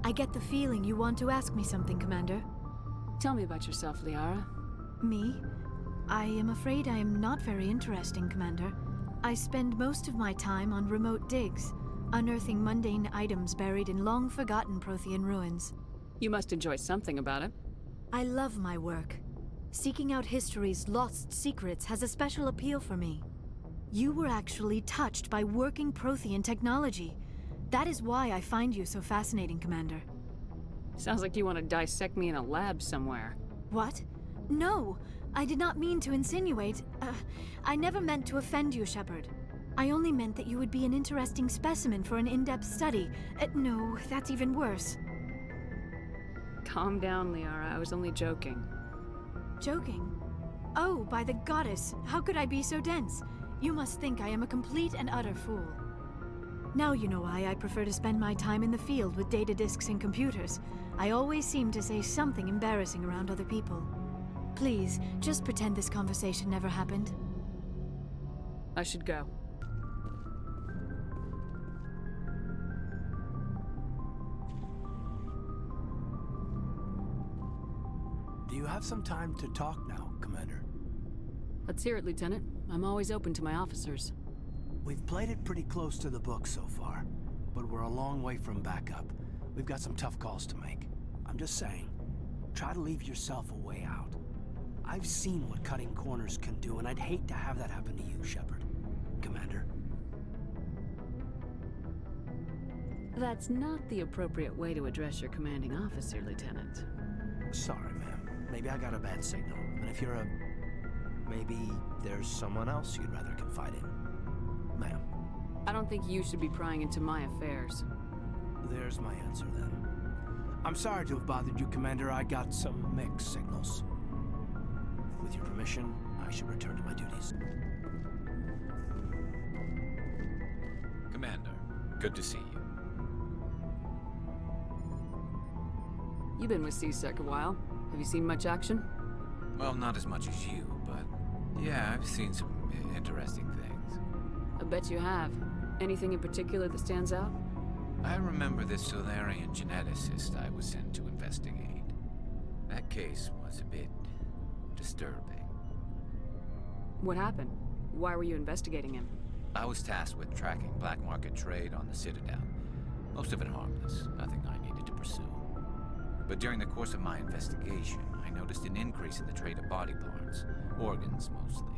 I get the feeling you want to ask me something, Commander. Tell me about yourself, Liara. Me? I am afraid I am not very interesting, Commander. I spend most of my time on remote digs, unearthing mundane items buried in long-forgotten Prothean ruins. You must enjoy something about it. I love my work. Seeking out history's lost secrets has a special appeal for me. You were actually touched by working Prothean technology. That is why I find you so fascinating, Commander. Sounds like you want to dissect me in a lab somewhere. What? No! I did not mean to insinuate. I never meant to offend you, Shepard. I only meant that you would be an interesting specimen for an in-depth study. No, that's even worse. Calm down, Liara. I was only joking. Joking? Oh, by the goddess, how could I be so dense? You must think I am a complete and utter fool. Now you know why I prefer to spend my time in the field with data disks and computers. I always seem to say something embarrassing around other people. Please, just pretend this conversation never happened. I should go. Do you have some time to talk now, Commander? Let's hear it, Lieutenant. I'm always open to my officers. We've played it pretty close to the book so far, but we're a long way from backup. We've got some tough calls to make. I'm just saying, try to leave yourself a way out. I've seen what cutting corners can do, and I'd hate to have that happen to you, Shepard. Commander. That's not the appropriate way to address your commanding officer, Lieutenant. Sorry, ma'am. Maybe I got a bad signal, and if you're a... maybe there's someone else you'd rather confide in. Ma'am. I don't think you should be prying into my affairs. There's my answer, then. I'm sorry to have bothered you, Commander. I got some mixed signals. With your permission, I should return to my duties. Commander, good to see you. You've been with CSEC a while. Have you seen much action? Well, not as much as you, but yeah, I've seen some interesting things. I bet you have. Anything in particular that stands out? I remember this Solarian geneticist I was sent to investigate. That case was a bit disturbing. What happened? Why were you investigating him? I was tasked with tracking black market trade on the Citadel. Most of it harmless, nothing I needed to pursue. But during the course of my investigation, I noticed an increase in the trade of body parts, organs mostly.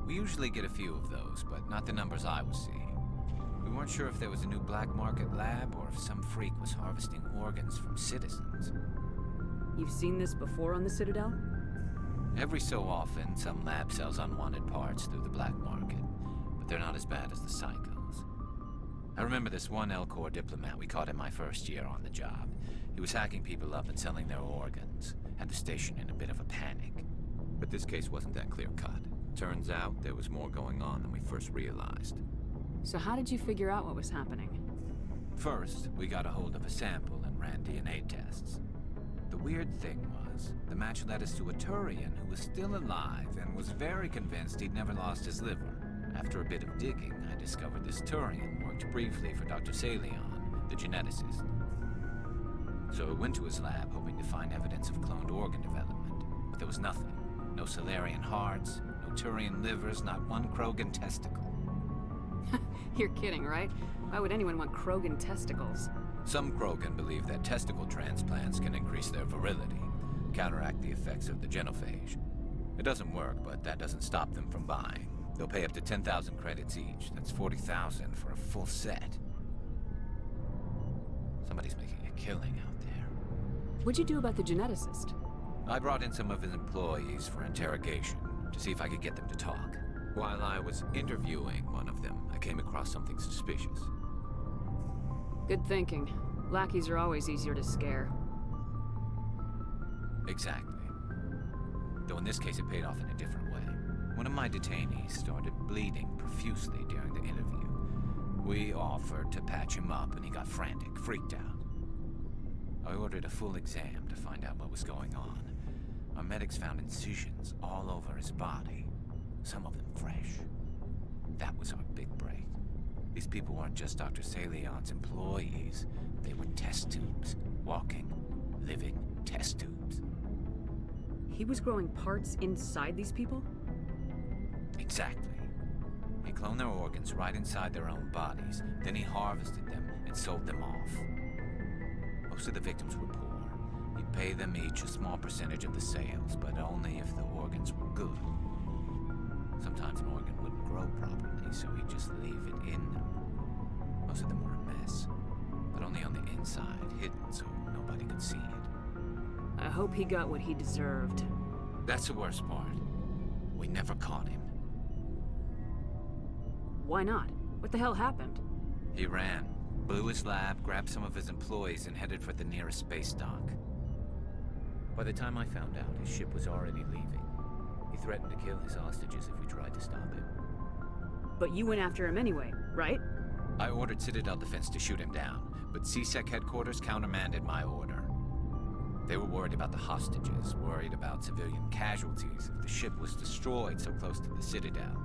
We usually get a few of those, but not the numbers I was seeing. We weren't sure if there was a new black market lab or if some freak was harvesting organs from citizens. You've seen this before on the Citadel? Every so often, some lab sells unwanted parts through the black market, but they're not as bad as the psychos. I remember this one L-Corps diplomat we caught in my first year on the job. He was hacking people up and selling their organs, had the station in a bit of a panic. But this case wasn't that clear-cut. Turns out there was more going on than we first realized. So how did you figure out what was happening? First, we got a hold of a sample and ran DNA tests. The weird thing was, the match led us to a Turian who was still alive and was very convinced he'd never lost his liver. After a bit of digging, I discovered this Turian worked briefly for Dr. Salion, the geneticist. So I went to his lab hoping to find evidence of cloned organ development, but there was nothing. No Solarian hearts, no Turian livers, not one Krogan testicle. You're kidding, right? Why would anyone want Krogan testicles? Some Krogan believe that testicle transplants can increase their virility, counteract the effects of the genophage. It doesn't work, but that doesn't stop them from buying. They'll pay up to 10,000 credits each. That's 40,000 for a full set. Somebody's making a killing out there. What'd you do about the geneticist? I brought in some of his employees for interrogation to see if I could get them to talk. While I was interviewing one of them, I came across something suspicious. Good thinking. Lackeys are always easier to scare. Exactly. Though in this case it paid off in a different way. One of my detainees started bleeding profusely during the interview. We offered to patch him up and he got frantic, freaked out. I ordered a full exam to find out what was going on. Our medics found incisions all over his body, some of them fresh. That was our big break. These people weren't just Dr. Salion's employees, they were test tubes. Walking, living test tubes. He was growing parts inside these people? Exactly. He cloned their organs right inside their own bodies. Then he harvested them and sold them off. Most of the victims were poor. He'd pay them each a small percentage of the sales, but only if the organs were good. Sometimes an organ wouldn't grow properly, so he'd just leave it in them. Most of them were a mess, but only on the inside, hidden so nobody could see it. I hope he got what he deserved. That's the worst part. We never caught him. Why not? What the hell happened? He ran, blew his lab, grabbed some of his employees, and headed for the nearest space dock. By the time I found out, his ship was already leaving. He threatened to kill his hostages if we tried to stop him. But you went after him anyway, right? I ordered Citadel Defense to shoot him down, but CSEC headquarters countermanded my order. They were worried about the hostages, worried about civilian casualties if the ship was destroyed so close to the Citadel.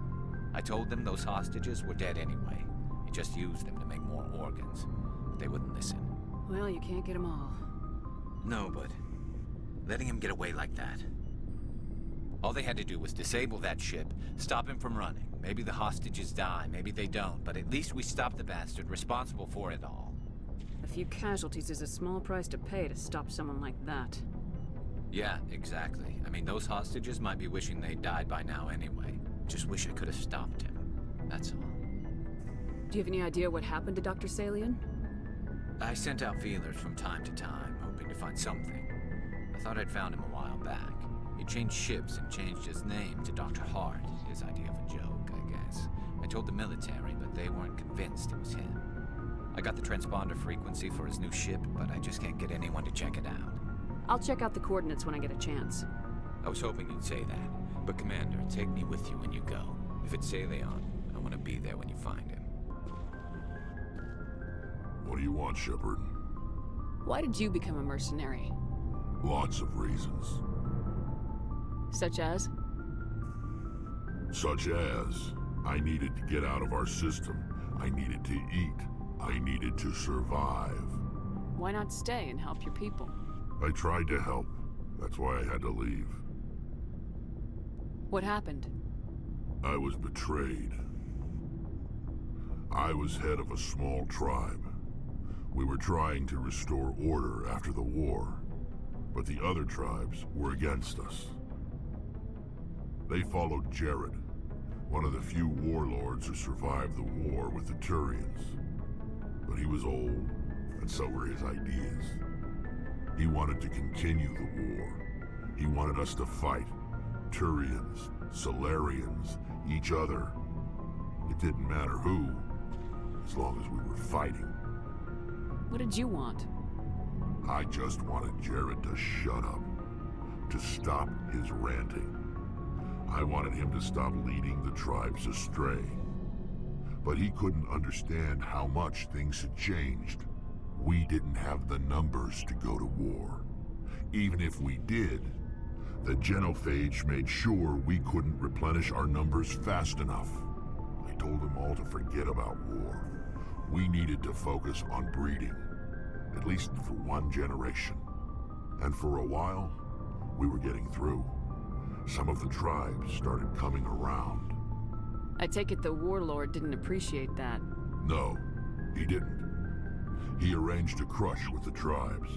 I told them those hostages were dead anyway. He just used them to make more organs, but they wouldn't listen. Well, you can't get them all. No, but letting him get away like that. All they had to do was disable that ship, stop him from running. Maybe the hostages die, maybe they don't, but at least we stopped the bastard responsible for it all. A few casualties is a small price to pay to stop someone like that. Yeah, exactly. I mean, those hostages might be wishing they'd died by now anyway. Just wish I could have stopped him. That's all. Do you have any idea what happened to Dr. Salian? I sent out feelers from time to time, hoping to find something. I thought I'd found him a while back. He changed ships and changed his name to Dr. Hart, his idea of a joke, I guess. I told the military, but they weren't convinced it was him. I got the transponder frequency for his new ship, but I just can't get anyone to check it out. I'll check out the coordinates when I get a chance. I was hoping you'd say that. But Commander, take me with you when you go. If it's Salion, I want to be there when you find him. What do you want, Shepard? Why did you become a mercenary? Lots of reasons. Such as? Such as, I needed to get out of our system. I needed to eat. I needed to survive. Why not stay and help your people? I tried to help. That's why I had to leave. What happened? I was betrayed. I was head of a small tribe. We were trying to restore order after the war, but the other tribes were against us. They followed Jared, one of the few warlords who survived the war with the Turians. But he was old, and so were his ideas. He wanted to continue the war. He wanted us to fight. Turians, Solarians, each other. It didn't matter who, as long as we were fighting. What did you want? I just wanted Jared to shut up, to stop his ranting. I wanted him to stop leading the tribes astray. But he couldn't understand how much things had changed. We didn't have the numbers to go to war. Even if we did, the genophage made sure we couldn't replenish our numbers fast enough. I told them all to forget about war. We needed to focus on breeding, at least for one generation. And for a while, we were getting through. Some of the tribes started coming around. I take it the warlord didn't appreciate that. No, he didn't. He arranged a crush with the tribes,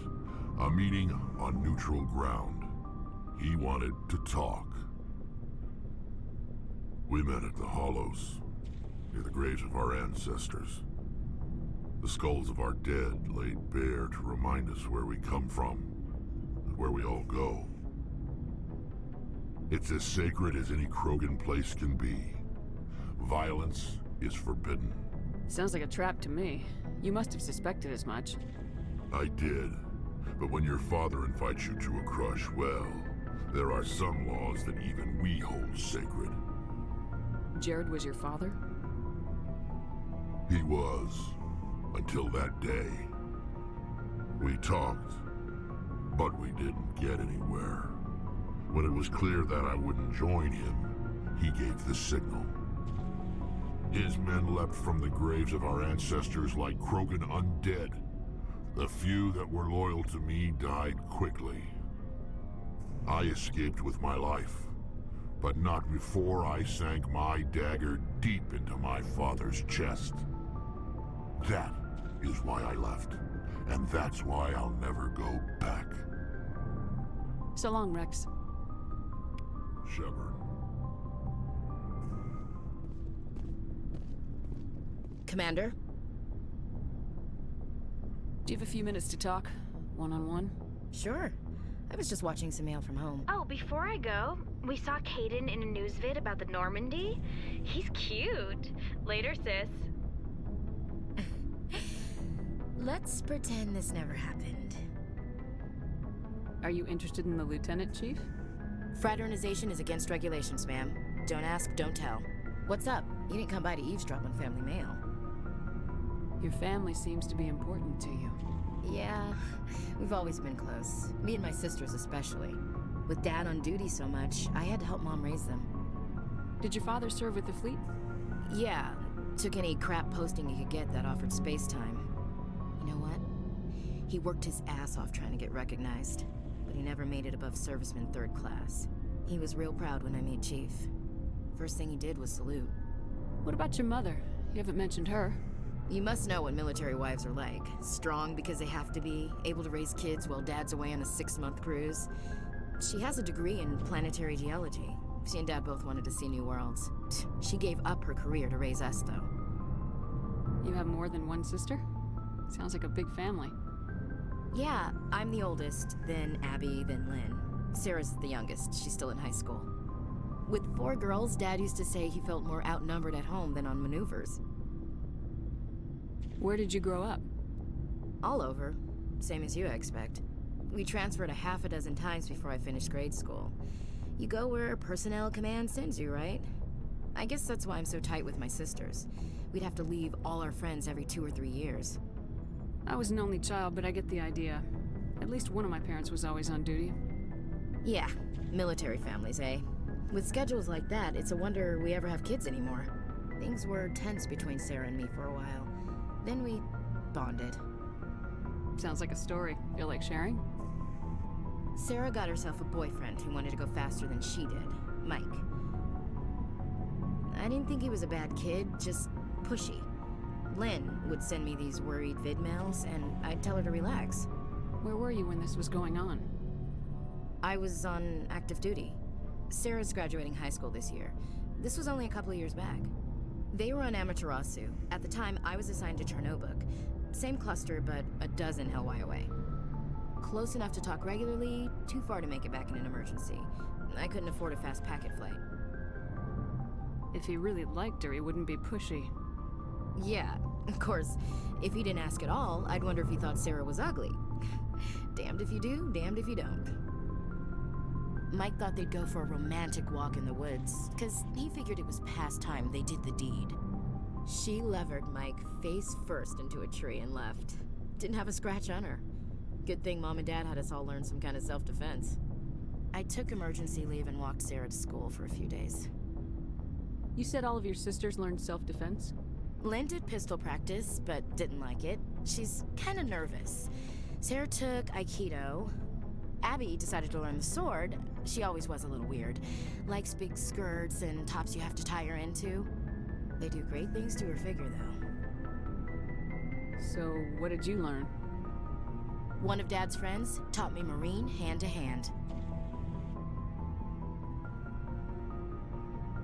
a meeting on neutral ground. He wanted to talk. We met at the Hollows, near the graves of our ancestors. The skulls of our dead laid bare to remind us where we come from, and where we all go. It's as sacred as any Krogan place can be. Violence is forbidden. Sounds like a trap to me. You must have suspected as much. I did, but when your father invites you to a crush, well, there are some laws that even we hold sacred. Jared was your father? He was, until that day. We talked, but we didn't get anywhere. When it was clear that I wouldn't join him, he gave the signal. His men leapt from the graves of our ancestors like Krogan undead. The few that were loyal to me died quickly. I escaped with my life, but not before I sank my dagger deep into my father's chest. That is why I left, and that's why I'll never go back. So long, Rex. Shepard. Commander? Do you have a few minutes to talk? One-on-one? Sure. I was just watching some mail from home. Oh, before I go, we saw Caden in a news vid about the Normandy. He's cute. Later, sis. Let's pretend this never happened. Are you interested in the Lieutenant, Chief? Fraternization is against regulations, ma'am. Don't ask, don't tell. What's up? You didn't come by to eavesdrop on family mail. Your family seems to be important to you. Yeah, we've always been close. Me and my sisters especially. With Dad on duty so much, I had to help Mom raise them. Did your father serve with the fleet? Yeah, took any crap posting he could get that offered space time. You know what? He worked his ass off trying to get recognized, but he never made it above serviceman 3rd class. He was real proud when I made Chief. First thing he did was salute. What about your mother? You haven't mentioned her. You must know what military wives are like. Strong because they have to be, able to raise kids while Dad's away on a 6-month cruise. She has a degree in planetary geology. She and Dad both wanted to see new worlds. She gave up her career to raise us, though. You have more than one sister? Sounds like a big family. Yeah, I'm the oldest, then Abby, then Lynn. Sarah's the youngest. She's still in high school. With 4 girls, Dad used to say he felt more outnumbered at home than on maneuvers. Where did you grow up? All over. Same as you, I expect. We transferred a half a dozen times before I finished grade school. You go where personnel command sends you, right? I guess that's why I'm so tight with my sisters. We'd have to leave all our friends every 2 or 3 years. I was an only child, but I get the idea. At least one of my parents was always on duty. Yeah, military families, eh? With schedules like that, it's a wonder we ever have kids anymore. Things were tense between Sarah and me for a while. Then we bonded. Sounds like a story. Feel like sharing? Sarah got herself a boyfriend who wanted to go faster than she did, Mike. I didn't think he was a bad kid, just pushy. Lynn would send me these worried vid mails, and I'd tell her to relax. Where were you when this was going on? I was on active duty. Sarah's graduating high school this year. This was only a couple of years back. They were on Amaterasu. At the time, I was assigned to Chernobog. Same cluster, but a dozen LY away. Close enough to talk regularly, too far to make it back in an emergency. I couldn't afford a fast packet flight. If he really liked her, he wouldn't be pushy. Yeah, of course, if he didn't ask at all, I'd wonder if he thought Sarah was ugly. Damned if you do, damned if you don't. Mike thought they'd go for a romantic walk in the woods, because he figured it was past time they did the deed. She levered Mike face first into a tree and left. Didn't have a scratch on her. Good thing Mom and Dad had us all learn some kind of self-defense. I took emergency leave and walked Sarah to school for a few days. You said all of your sisters learned self-defense? Lynn did pistol practice, but didn't like it. She's kind of nervous. Sarah took Aikido. Abby decided to learn the sword. She always was a little weird. Likes big skirts and tops you have to tie her into. They do great things to her figure, though. So, what did you learn? One of Dad's friends taught me Marine hand to hand.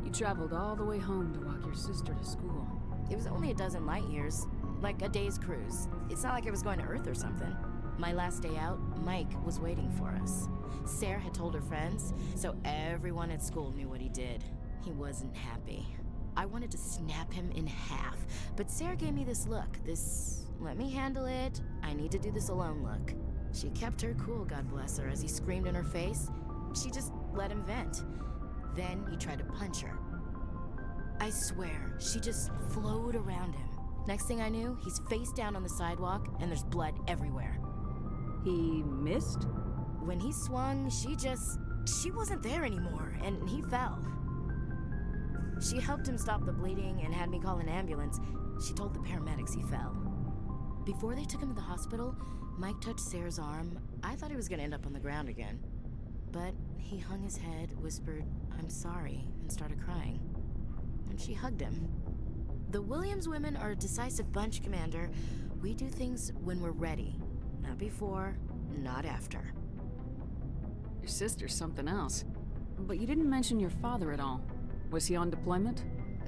You traveled all the way home to walk your sister to school. It was only a dozen light years, like a day's cruise. It's not like I was going to Earth or something. My last day out, Mike was waiting for us. Sarah had told her friends, so everyone at school knew what he did. He wasn't happy. I wanted to snap him in half, but Sarah gave me this look, this let me handle it, I need to do this alone look. She kept her cool, God bless her, as he screamed in her face. She just let him vent. Then he tried to punch her. I swear, she just flowed around him. Next thing I knew, he's face down on the sidewalk, and there's blood everywhere. He missed? When he swung, she wasn't there anymore, and he fell. She helped him stop the bleeding and had me call an ambulance. She told the paramedics he fell. Before they took him to the hospital, Mike touched Sarah's arm. I thought he was gonna end up on the ground again. But he hung his head, whispered, "I'm sorry," and started crying. And she hugged him. The Williams women are a decisive bunch, Commander. We do things when we're ready. Not before, not after. Your sister's something else. But you didn't mention your father at all. Was he on deployment?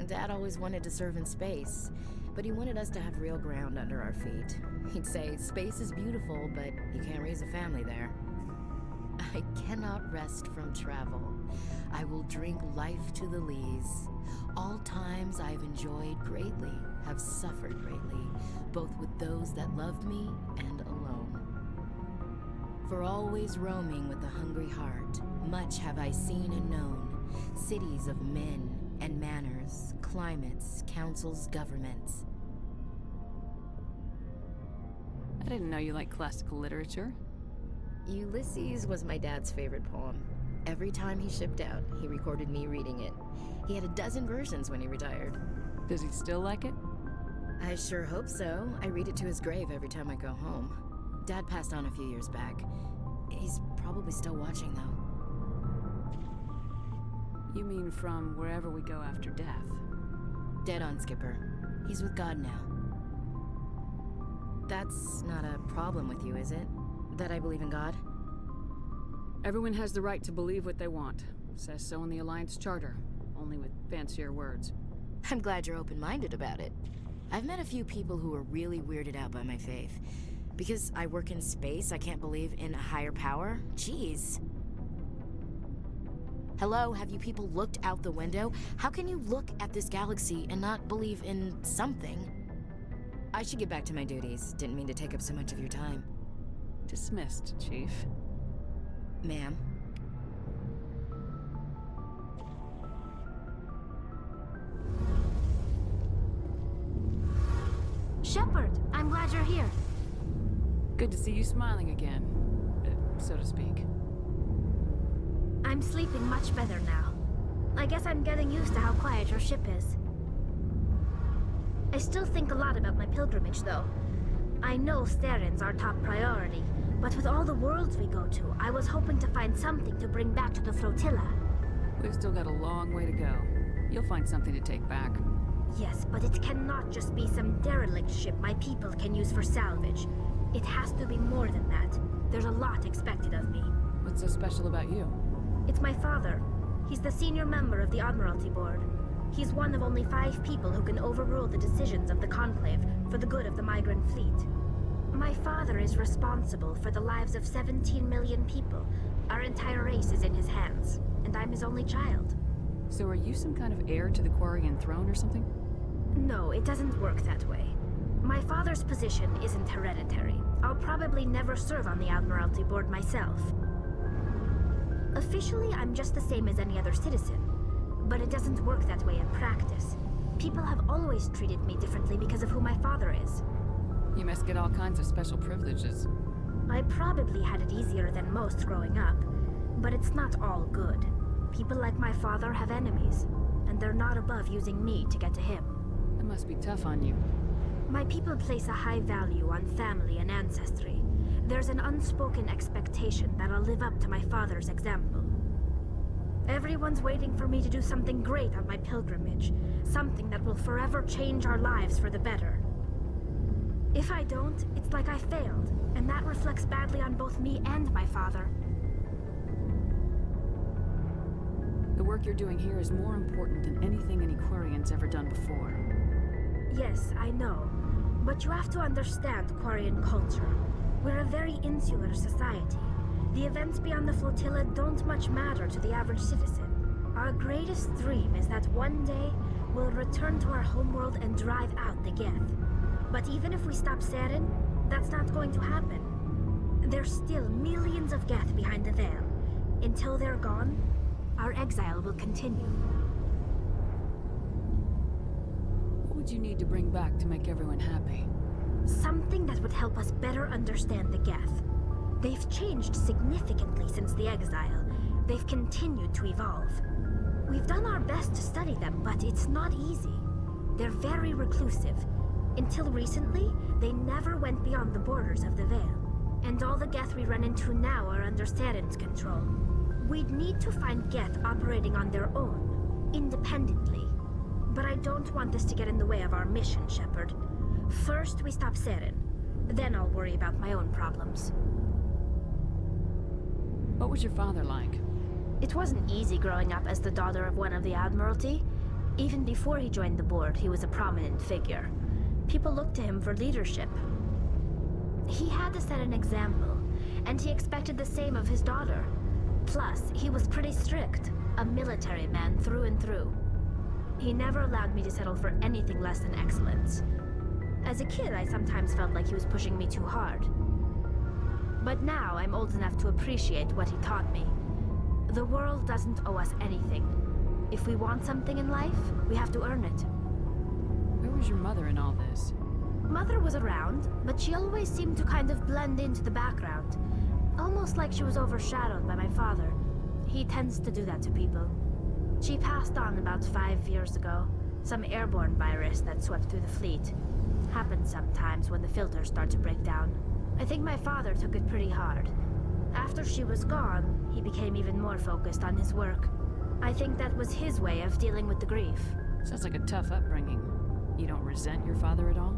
Dad always wanted to serve in space, but he wanted us to have real ground under our feet. He'd say, space is beautiful, but you can't raise a family there. I cannot rest from travel. I will drink life to the lees. All times I've enjoyed greatly, have suffered greatly, both with those that loved me and alone. For always roaming with a hungry heart, much have I seen and known, cities of men and manners, climates, councils, governments. I didn't know you liked classical literature. Ulysses was my dad's favorite poem. Every time he shipped out, he recorded me reading it. He had a dozen versions when he retired. Does he still like it? I sure hope so. I read it to his grave every time I go home. Dad passed on a few years back. He's probably still watching, though. You mean from wherever we go after death? Dead on, Skipper. He's with God now. That's not a problem with you, is it? That I believe in God? Everyone has the right to believe what they want. Says so in the Alliance Charter, only with fancier words. I'm glad you're open-minded about it. I've met a few people who are really weirded out by my faith. Because I work in space, I can't believe in a higher power? Jeez. Hello, have you people looked out the window? How can you look at this galaxy and not believe in something? I should get back to my duties. Didn't mean to take up so much of your time. Dismissed, Chief. Ma'am. Shepard, I'm glad you're here. Good to see you smiling again, so to speak. I'm sleeping much better now. I guess I'm getting used to how quiet your ship is. I still think a lot about my pilgrimage, though. I know Saren's our top priority, but with all the worlds we go to, I was hoping to find something to bring back to the flotilla. We've still got a long way to go. You'll find something to take back. Yes, but it cannot just be some derelict ship my people can use for salvage. It has to be more than that. There's a lot expected of me. What's so special about you? It's my father. He's the senior member of the Admiralty Board. He's one of only 5 people who can overrule the decisions of the Conclave for the good of the migrant fleet. My father is responsible for the lives of 17 million people. Our entire race is in his hands, and I'm his only child. So are you some kind of heir to the Quarian throne or something? No, it doesn't work that way. My father's position isn't hereditary. I'll probably never serve on the Admiralty Board myself. Officially, I'm just the same as any other citizen. But it doesn't work that way in practice. People have always treated me differently because of who my father is. You must get all kinds of special privileges. I probably had it easier than most growing up, but it's not all good. People like my father have enemies, and they're not above using me to get to him. That must be tough on you. My people place a high value on family and ancestry. There's an unspoken expectation that I'll live up to my father's example. Everyone's waiting for me to do something great on my pilgrimage, something that will forever change our lives for the better. If I don't, it's like I failed, and that reflects badly on both me and my father. The work you're doing here is more important than anything any Quarian's ever done before. Yes, I know. But you have to understand Quarian culture. We're a very insular society. The events beyond the flotilla don't much matter to the average citizen. Our greatest dream is that one day we'll return to our homeworld and drive out the Geth. But even if we stop Saren, that's not going to happen. There's still millions of Geth behind the veil. Until they're gone, our exile will continue. What would you need to bring back to make everyone happy? Something that would help us better understand the Geth. They've changed significantly since the exile. They've continued to evolve. We've done our best to study them, but it's not easy. They're very reclusive. Until recently, they never went beyond the borders of the Veil. And all the Geth we run into now are under Saren's control. We'd need to find Geth operating on their own, independently. But I don't want this to get in the way of our mission, Shepard. First, we stop Saren. Then I'll worry about my own problems. What was your father like? It wasn't easy growing up as the daughter of one of the Admiralty. Even before he joined the board, he was a prominent figure. People looked to him for leadership. He had to set an example, and he expected the same of his daughter. Plus, he was pretty strict, a military man through and through. He never allowed me to settle for anything less than excellence. As a kid, I sometimes felt like he was pushing me too hard. But now I'm old enough to appreciate what he taught me. The world doesn't owe us anything. If we want something in life, we have to earn it. Where was your mother in all this? Mother was around, but she always seemed to kind of blend into the background. Almost like she was overshadowed by my father. He tends to do that to people. She passed on about 5 years ago. Some airborne virus that swept through the fleet. Happens sometimes when the filters start to break down. I think my father took it pretty hard. After she was gone, he became even more focused on his work. I think that was his way of dealing with the grief. Sounds like a tough upbringing. You don't resent your father at all?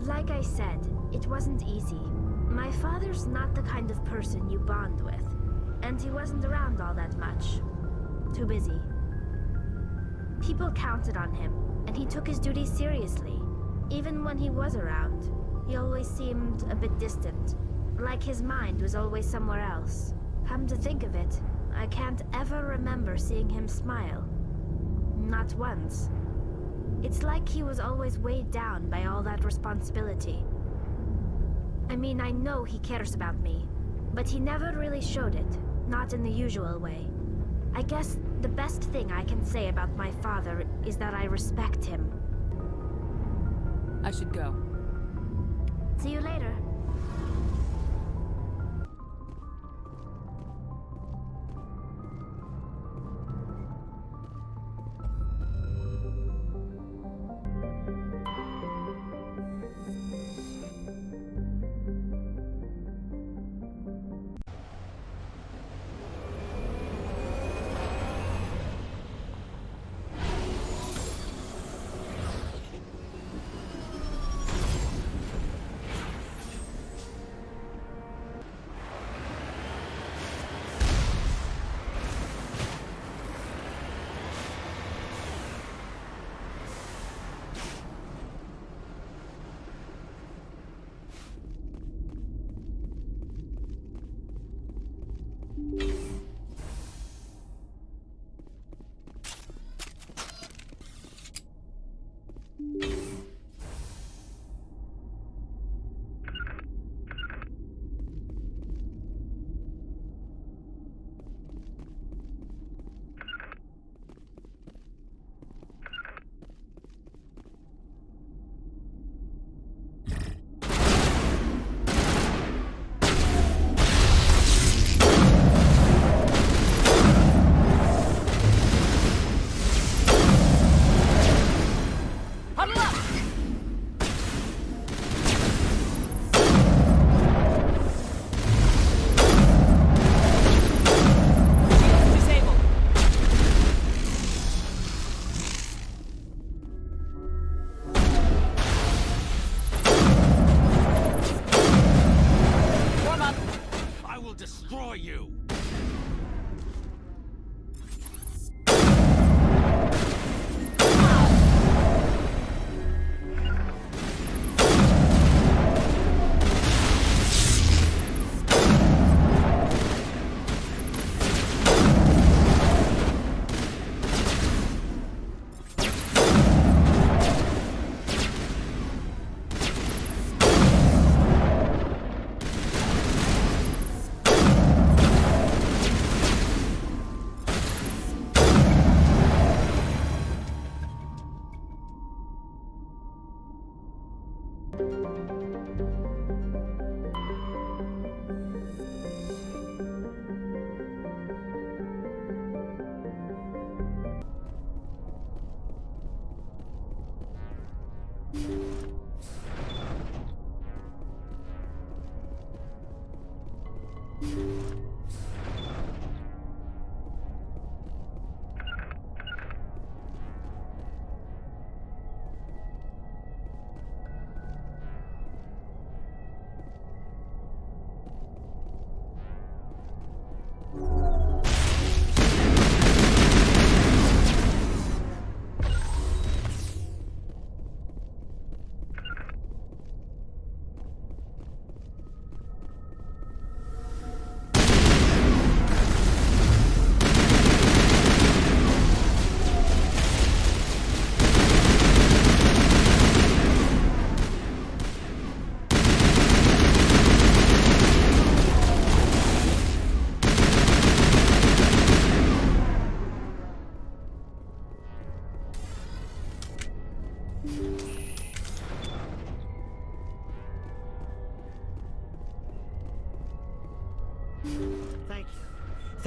Like I said, it wasn't easy. My father's not the kind of person you bond with. And he wasn't around all that much. Too busy. People counted on him, and he took his duties seriously. Even when he was around, he always seemed a bit distant. Like his mind was always somewhere else. Come to think of it, I can't ever remember seeing him smile. Not once. It's like he was always weighed down by all that responsibility. I mean, I know he cares about me, but he never really showed it, not in the usual way. I guess the best thing I can say about my father is that I respect him. I should go. See you later.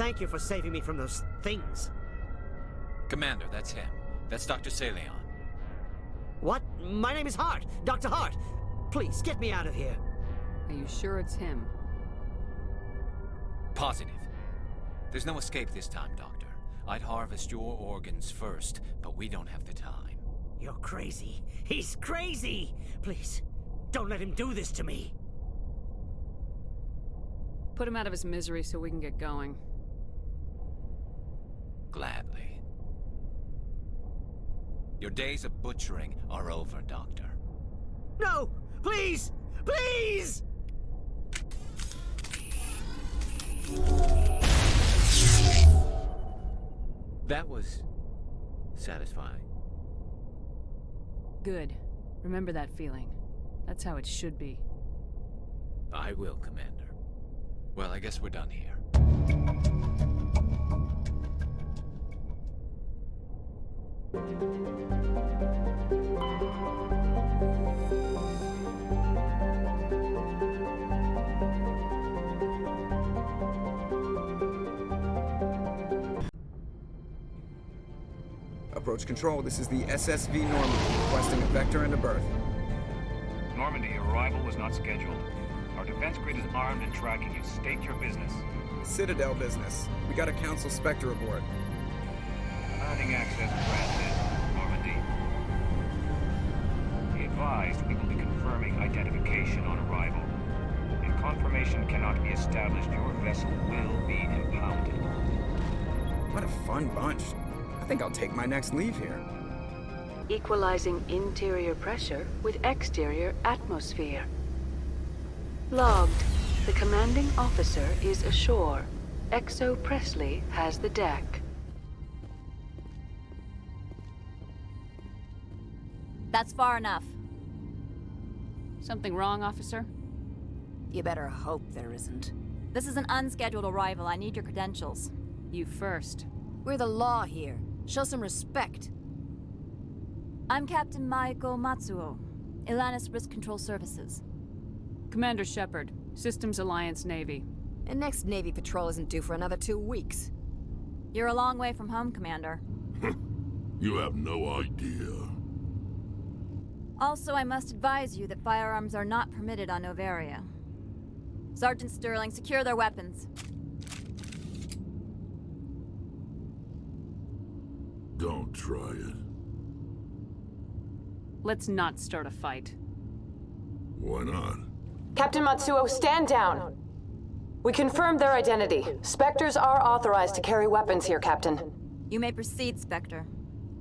thank you for saving me from those things. Commander, that's him. That's Dr. Saleon. What? My name is Hart. Dr. Hart. Please, get me out of here. Are you sure it's him? Positive. There's no escape this time, Doctor. I'd harvest your organs first, but we don't have the time. You're crazy. He's crazy! Please, don't let him do this to me. Put him out of his misery so we can get going. Gladly. Your days of butchering are over, Doctor. No! Please! Please! That was satisfying. Good. Remember that feeling. That's how it should be. I will, Commander. Well, I guess we're done here. Approach control, this is the SSV Normandy, requesting a vector and a berth. Normandy, your arrival was not scheduled. Our defense grid is armed and tracking you. State your business. Citadel business. We got a Council Spectre aboard. Landing access granted, Normandy. Be advised, we will be confirming identification on arrival. If confirmation cannot be established, your vessel will be impounded. What a fun bunch. I think I'll take my next leave here. Equalizing interior pressure with exterior atmosphere. Logged. The commanding officer is ashore. Exo Presley has the deck. That's far enough. Something wrong, officer? You better hope there isn't. This is an unscheduled arrival. I need your credentials. You first. We're the law here. Show some respect. I'm Captain Maiko Matsuo, Ilanis Risk Control Services. Commander Shepard, Systems Alliance Navy. And next Navy patrol isn't due for another 2 weeks. You're a long way from home, Commander. You have no idea. Also, I must advise you that firearms are not permitted on Noveria. Sergeant Sterling, secure their weapons. Don't try it. Let's not start a fight. Why not? Captain Matsuo, stand down! We confirmed their identity. Spectres are authorized to carry weapons here, Captain. You may proceed, Spectre.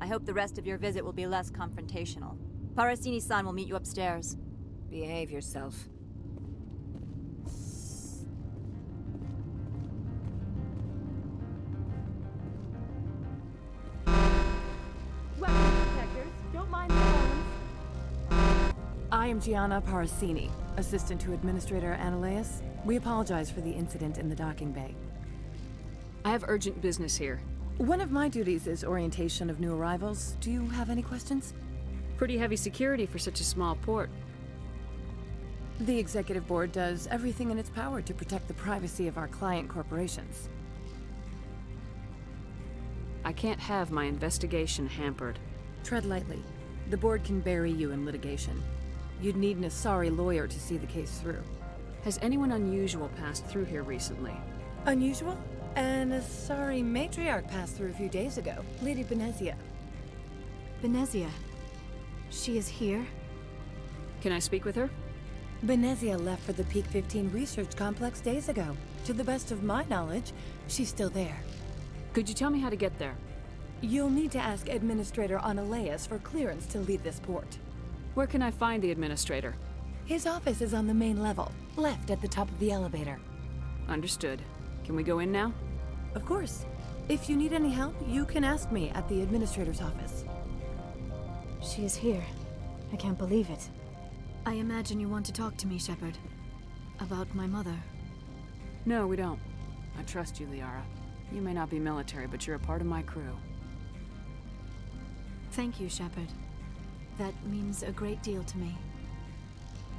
I hope the rest of your visit will be less confrontational. Parasini-san will meet you upstairs. Behave yourself. I am Gianna Parasini, assistant to Administrator Ananias. We apologize for the incident in the docking bay. I have urgent business here. One of my duties is orientation of new arrivals. Do you have any questions? Pretty heavy security for such a small port. The Executive Board does everything in its power to protect the privacy of our client corporations. I can't have my investigation hampered. Tread lightly. The Board can bury you in litigation. You'd need an Asari lawyer to see the case through. Has anyone unusual passed through here recently? Unusual? An Asari matriarch passed through a few days ago. Lady Benezia. Benezia? She is here? Can I speak with her? Benezia left for the Peak 15 research complex days ago. To the best of my knowledge, she's still there. Could you tell me how to get there? You'll need to ask Administrator Ananias for clearance to leave this port. Where can I find the Administrator? His office is on the main level, left at the top of the elevator. Understood. Can we go in now? Of course. If you need any help, you can ask me at the Administrator's office. She is here. I can't believe it. I imagine you want to talk to me, Shepard. About my mother. No, we don't. I trust you, Liara. You may not be military, but you're a part of my crew. Thank you, Shepard. That means a great deal to me.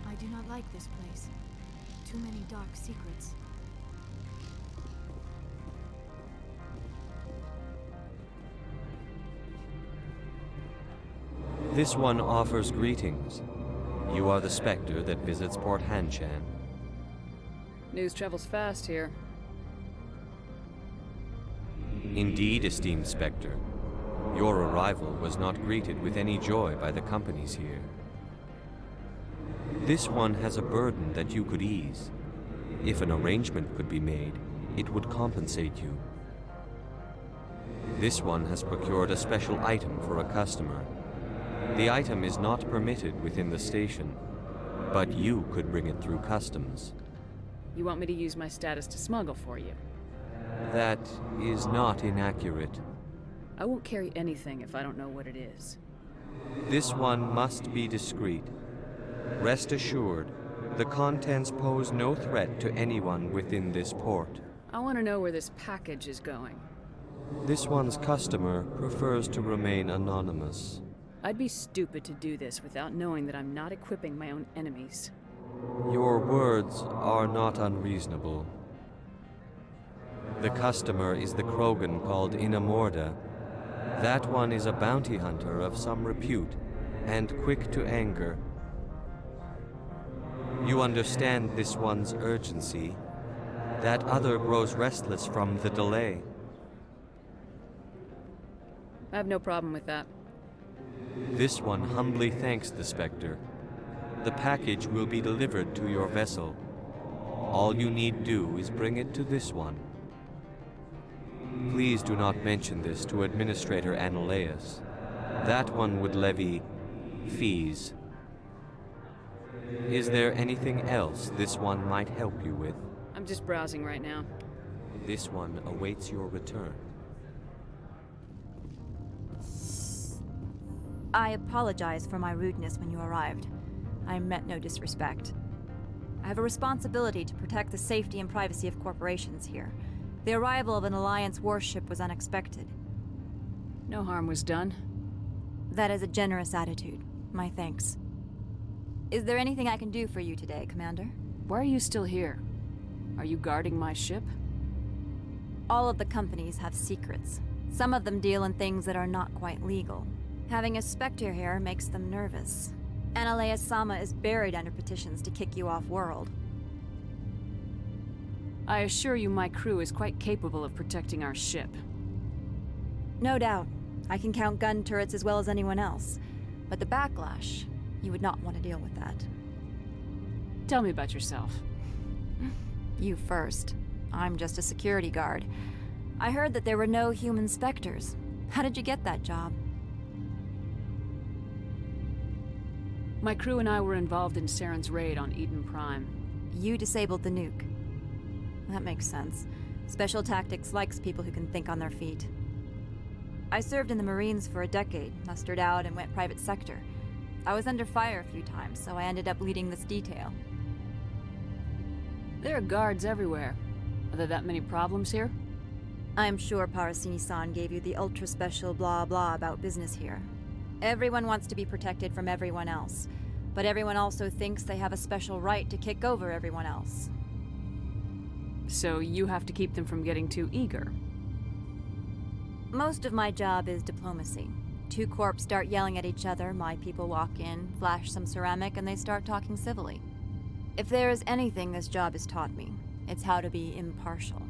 I do not like this place. Too many dark secrets. This one offers greetings. You are the Spectre that visits Port Hanshan. News travels fast here. Indeed, esteemed Spectre. Your arrival was not greeted with any joy by the companies here. This one has a burden that you could ease. If an arrangement could be made, it would compensate you. This one has procured a special item for a customer. The item is not permitted within the station, but you could bring it through customs. You want me to use my status to smuggle for you? That is not inaccurate. I won't carry anything if I don't know what it is. This one must be discreet. Rest assured, the contents pose no threat to anyone within this port. I want to know where this package is going. This one's customer prefers to remain anonymous. I'd be stupid to do this without knowing that I'm not equipping my own enemies. Your words are not unreasonable. The customer is the Krogan called Inamorda. That one is a bounty hunter of some repute, and quick to anger. You understand this one's urgency. That other grows restless from the delay. I have no problem with that. This one humbly thanks the Spectre. The package will be delivered to your vessel. All you need do is bring it to this one. Please do not mention this to Administrator Analaeus. That one would levy fees. Is there anything else this one might help you with? I'm just browsing right now. This one awaits your return. I apologize for my rudeness when you arrived. I meant no disrespect. I have a responsibility to protect the safety and privacy of corporations here. The arrival of an Alliance warship was unexpected. No harm was done. That is a generous attitude. My thanks. Is there anything I can do for you today, Commander? Why are you still here? Are you guarding my ship? All of the companies have secrets. Some of them deal in things that are not quite legal. Having a Spectre here makes them nervous. Analaeus Sama is buried under petitions to kick you off-world. I assure you my crew is quite capable of protecting our ship. No doubt. I can count gun turrets as well as anyone else. But the backlash, you would not want to deal with that. Tell me about yourself. You first. I'm just a security guard. I heard that there were no human Spectres. How did you get that job? My crew and I were involved in Saren's raid on Eden Prime. You disabled the nuke. That makes sense. Special Tactics likes people who can think on their feet. I served in the Marines for a decade, mustered out and went private sector. I was under fire a few times, so I ended up leading this detail. There are guards everywhere. Are there that many problems here? I'm sure Parasini-san gave you the ultra-special blah-blah about business here. Everyone wants to be protected from everyone else, but everyone also thinks they have a special right to kick over everyone else. So you have to keep them from getting too eager. Most of my job is diplomacy. Two corps start yelling at each other, my people walk in, flash some ceramic, and they start talking civilly. If there is anything this job has taught me, it's how to be impartial.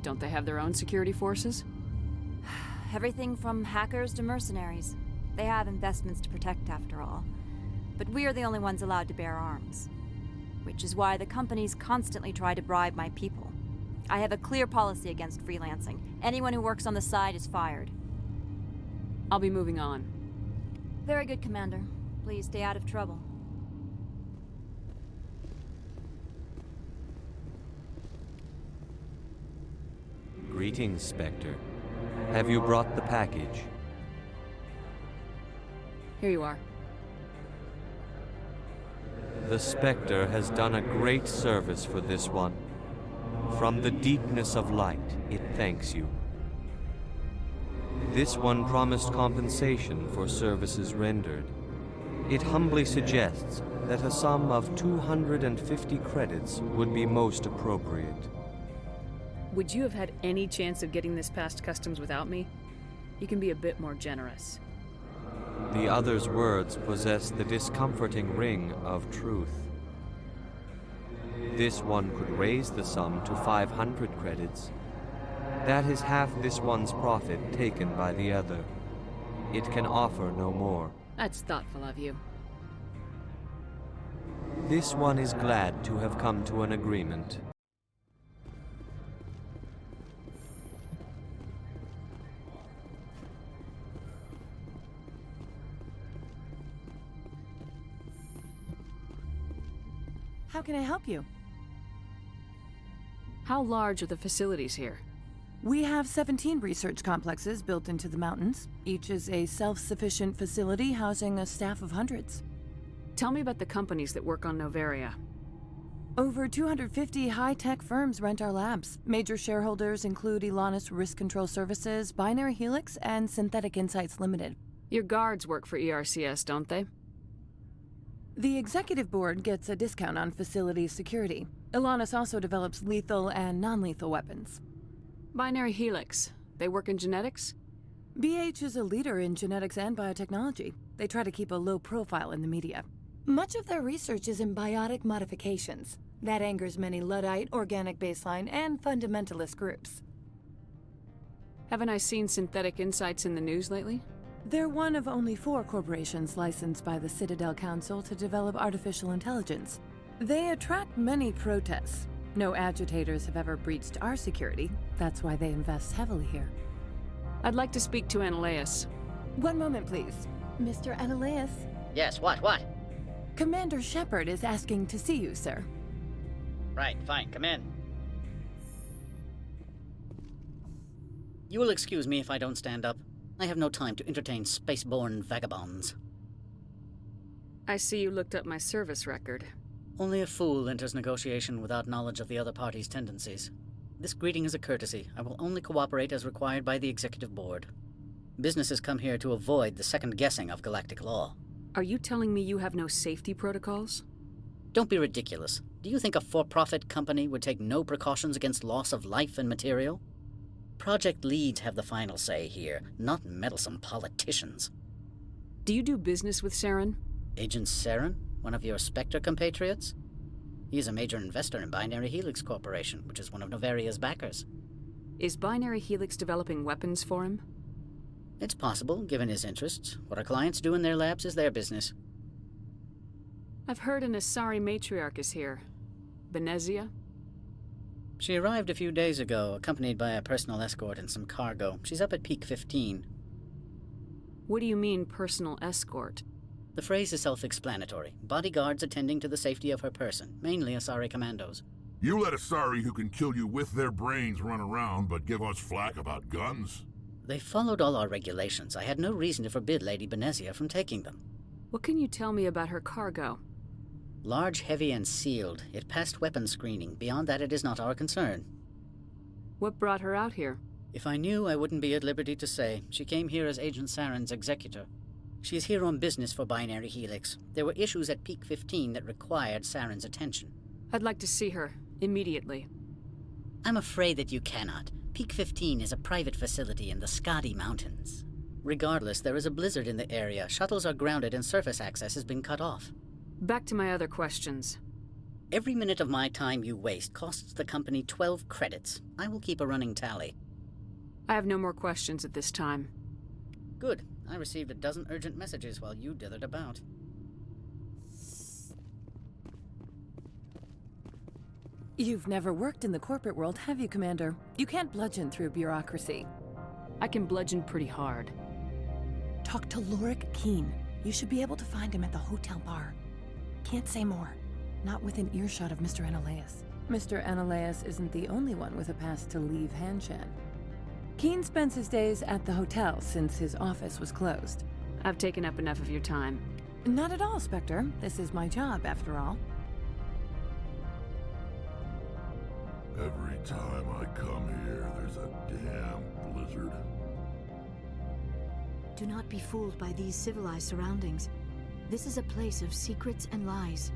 Don't they have their own security forces? Everything from hackers to mercenaries. They have investments to protect, after all. But we are the only ones allowed to bear arms. Which is why the companies constantly try to bribe my people. I have a clear policy against freelancing. Anyone who works on the side is fired. I'll be moving on. Very good, Commander. Please stay out of trouble. Greetings, Spectre. Have you brought the package? Here you are. The Spectre has done a great service for this one. From the deepness of light, it thanks you. This one promised compensation for services rendered. It humbly suggests that a sum of 250 credits would be most appropriate. Would you have had any chance of getting this past customs without me? You can be a bit more generous. The other's words possess the discomforting ring of truth. This one could raise the sum to 500 credits. That is half this one's profit taken by the other. It can offer no more. That's thoughtful of you. This one is glad to have come to an agreement. How can I help you? How large are the facilities here? We have 17 research complexes built into the mountains. Each is a self-sufficient facility housing a staff of hundreds. Tell me about the companies that work on Novaria. Over 250 high-tech firms rent our labs. Major shareholders include Elanus Risk Control Services, Binary Helix, and Synthetic Insights Limited. Your guards work for ERCS, don't they? The executive board gets a discount on facility security. Elanus also develops lethal and non-lethal weapons. Binary Helix. They work in genetics? BH is a leader in genetics and biotechnology. They try to keep a low profile in the media. Much of their research is in biotic modifications. That angers many Luddite, organic baseline, and fundamentalist groups. Haven't I seen Synthetic Insights in the news lately? They're one of only 4 corporations licensed by the Citadel Council to develop artificial intelligence. They attract many protests. No agitators have ever breached our security. That's why they invest heavily here. I'd like to speak to Analeas. One moment, please. Mr. Analeas? Yes, what? Commander Shepard is asking to see you, sir. Right, fine, come in. You will excuse me if I don't stand up. I have no time to entertain spaceborne vagabonds. I see you looked up my service record. Only a fool enters negotiation without knowledge of the other party's tendencies. This greeting is a courtesy. I will only cooperate as required by the Executive Board. Businesses come here to avoid the second guessing of galactic law. Are you telling me you have no safety protocols? Don't be ridiculous. Do you think a for-profit company would take no precautions against loss of life and material? Project leads have the final say here, not meddlesome politicians. Do you do business with Saren? Agent Saren? One of your Spectre compatriots? He is a major investor in Binary Helix Corporation, which is one of Novaria's backers. Is Binary Helix developing weapons for him? It's possible, given his interests. What our clients do in their labs is their business. I've heard an Asari matriarch is here. Benezia? She arrived a few days ago, accompanied by a personal escort and some cargo. She's up at Peak 15. What do you mean, personal escort? The phrase is self-explanatory. Bodyguards attending to the safety of her person, mainly Asari commandos. You let Asari who can kill you with their brains run around, but give us flack about guns? They followed all our regulations. I had no reason to forbid Lady Benezia from taking them. What can you tell me about her cargo? Large, heavy, and sealed. It passed weapons screening. Beyond that, it is not our concern. What brought her out here? If I knew, I wouldn't be at liberty to say. She came here as Agent Saren's executor. She is here on business for Binary Helix. There were issues at Peak 15 that required Saren's attention. I'd like to see her, immediately. I'm afraid that you cannot. Peak 15 is a private facility in the Skadi Mountains. Regardless, there is a blizzard in the area. Shuttles are grounded and surface access has been cut off. Back to my other questions. Every minute of my time you waste costs the company 12 credits. I will keep a running tally. I have no more questions at this time. Good. I received a dozen urgent messages while you dithered about. You've never worked in the corporate world, have you, Commander? You can't bludgeon through bureaucracy. I can bludgeon pretty hard. Talk to Lorik Keen. You should be able to find him at the hotel bar. Can't say more. Not within earshot of Mr. Analeas. Mr. Analeas isn't the only one with a pass to leave Hanshan. Keen spends his days at the hotel since his office was closed. I've taken up enough of your time. Not at all, Spectre. This is my job, after all. Every time I come here, there's a damn blizzard. Do not be fooled by these civilized surroundings. This is a place of secrets and lies.